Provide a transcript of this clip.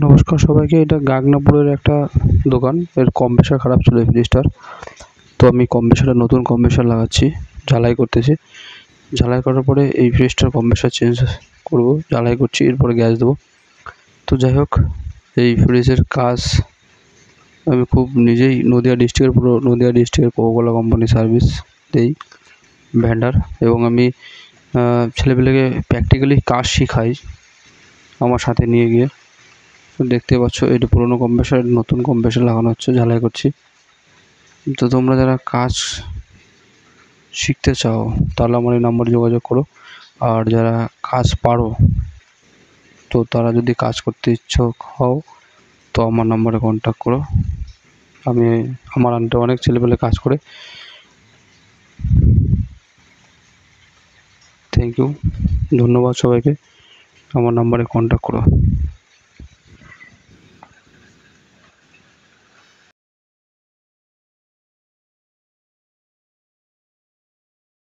নমস্কার সবাইকে। এটা গাগনাপুরের একটা দোকান। এর কম্প্রেসার খারাপ ছিল ফ্রিজটার। তো আমি নতুন কম্প্রেসার লাগাচ্ছি, ঝালাই করতেছি। ঝালাই করার পরে এই ফ্রিজটার কম্প্রেসার চেঞ্জ করব, ঝালাই করছি, এরপরে গ্যাস দেবো। তো যাই হোক, এই ফ্রিজের কাজ আমি খুব নিজেই নদিয়া ডিস্ট্রিক্টের কোকাকোলা কোম্পানি সার্ভিস দেই, ভেন্ডার। এবং আমি ছেলেপেলেকে প্র্যাকটিক্যালি কাজ শেখাই আমার সাথে নিয়ে গিয়ে। দেখতে পাচ্ছ, এটা পুরোনো কম্প্রেসার, নতুন কম্প্রেসার লাগানো হচ্ছে, ঝালাই করছি। তো তোমরা যারা কাজ শিখতে চাও তাহলে আমার এই নাম্বারে যোগাযোগ করো। আর যারা কাজ পারো, তো তারা যদি কাজ করতে ইচ্ছুক হও তো আমার নাম্বারে কন্ট্যাক্ট করো। আমার আন্ডারে অনেক ছেলেপেলে কাজ করে। থ্যাংক ইউ, ধন্যবাদ সবাইকে। আমার নাম্বারে কন্ট্যাক্ট করো।